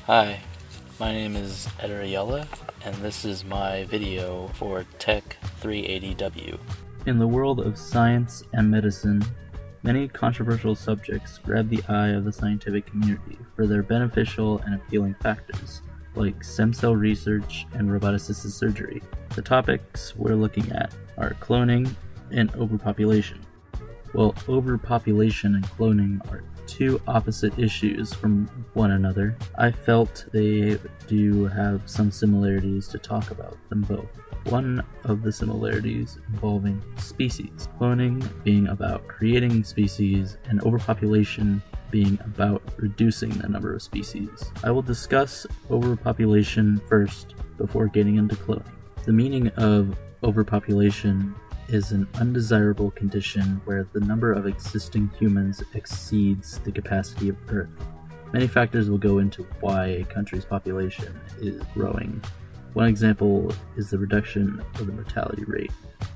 Hi, my name is Ed Ariella, and this is my video for Tech 380W. In the world of science and medicine, many controversial subjects grab the eye of the scientific community for their beneficial and appealing factors, like stem cell research and robotic-assisted surgery. The topics we're looking at are cloning and overpopulation. While overpopulation and cloning are two opposite issues from one another, I felt they do have some similarities to talk about them both. One of the similarities involving species, cloning being about creating species and overpopulation being about reducing the number of species. I will discuss overpopulation first before getting into cloning. The meaning of overpopulation is an undesirable condition where the number of existing humans exceeds the capacity of Earth. Many factors will go into why a country's population is growing. One example is the reduction of the mortality rate.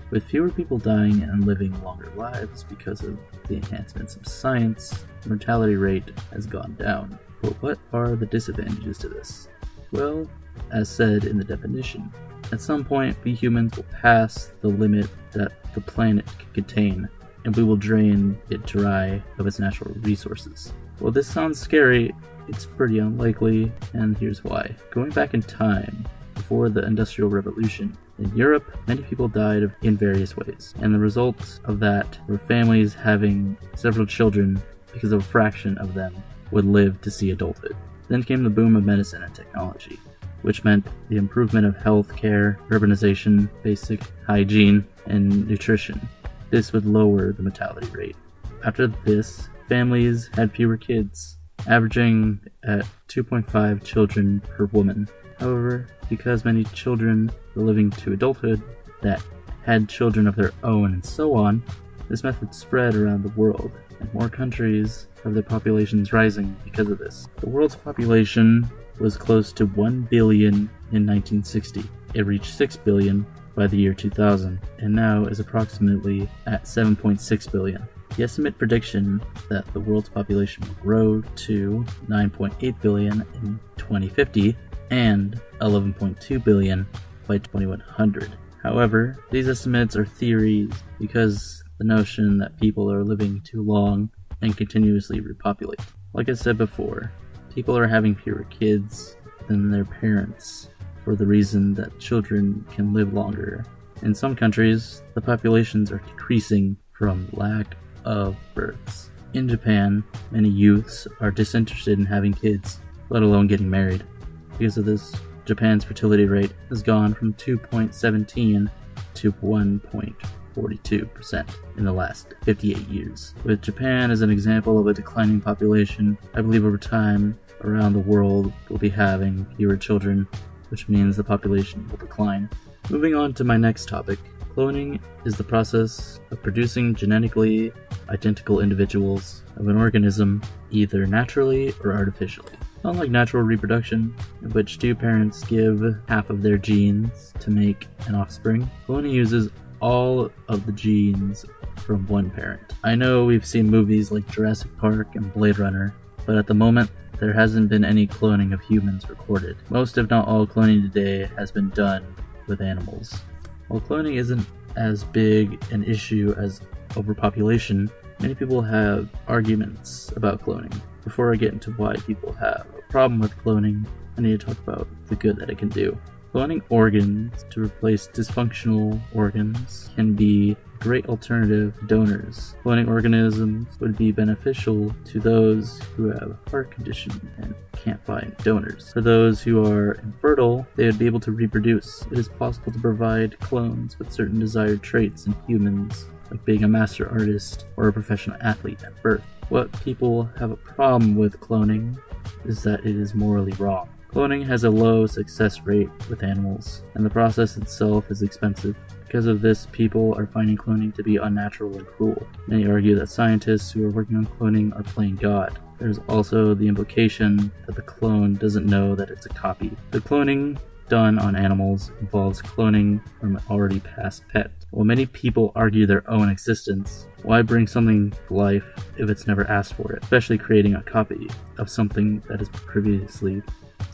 With fewer people dying and living longer lives because of the enhancements of science, the mortality rate has gone down. But what are the disadvantages to this? Well, as said in the definition, at some point we humans will pass the limit that the planet can contain, and we will drain it dry of its natural resources. While this sounds scary, it's pretty unlikely, and here's why. Going back in time, before the Industrial Revolution, in Europe, many people died in various ways, and the result of that were families having several children because a fraction of them would live to see adulthood. Then came the boom of medicine and technology, which meant the improvement of health care, urbanization, basic hygiene, and nutrition. This would lower the mortality rate. After this, families had fewer kids, averaging at 2.5 children per woman. However, because many children were living to adulthood that had children of their own and so on, this method spread around the world, and more countries have their populations rising because of this. The world's population was close to 1 billion in 1960. It reached 6 billion by the year 2000, and now is approximately at 7.6 billion. The estimate prediction that the world's population will grow to 9.8 billion in 2050 and 11.2 billion by 2100. However, these estimates are theories because the notion that people are living too long and continuously repopulate. Like I said before, people are having fewer kids than their parents for the reason that children can live longer. In some countries, the populations are decreasing from lack of births. In Japan, many youths are disinterested in having kids, let alone getting married. Because of this, Japan's fertility rate has gone from 2.17 to 1.42% in the last 58 years. With Japan as an example of a declining population, I believe over time, around the world will be having fewer children, which means the population will decline. Moving on to my next topic, cloning is the process of producing genetically identical individuals of an organism either naturally or artificially. Unlike natural reproduction, in which two parents give half of their genes to make an offspring, cloning uses all of the genes from one parent. I know we've seen movies like Jurassic Park and Blade Runner, but at the moment, there hasn't been any cloning of humans recorded. Most, if not all, cloning today has been done with animals. While cloning isn't as big an issue as overpopulation, many people have arguments about cloning. Before I get into why people have a problem with cloning, I need to talk about the good that it can do. Cloning organs to replace dysfunctional organs can be a great alternative to donors. Cloning organisms would be beneficial to those who have a heart condition and can't find donors. For those who are infertile, they would be able to reproduce. It is possible to provide clones with certain desired traits in humans, like being a master artist or a professional athlete at birth. What people have a problem with cloning is that it is morally wrong. Cloning has a low success rate with animals, and the process itself is expensive. Because of this, people are finding cloning to be unnatural and cruel. Many argue that scientists who are working on cloning are playing God. There's also the implication that the clone doesn't know that it's a copy. The cloning done on animals involves cloning from an already past pet. While many people argue their own existence, why bring something to life if it's never asked for it, especially creating a copy of something that has previously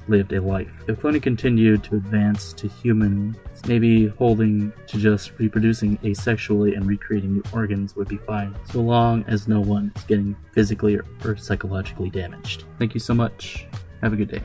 lived a life. If cloning continued to advance to humans, maybe holding to just reproducing asexually and recreating new organs would be fine, so long as no one is getting physically or psychologically damaged. Thank you so much. Have a good day.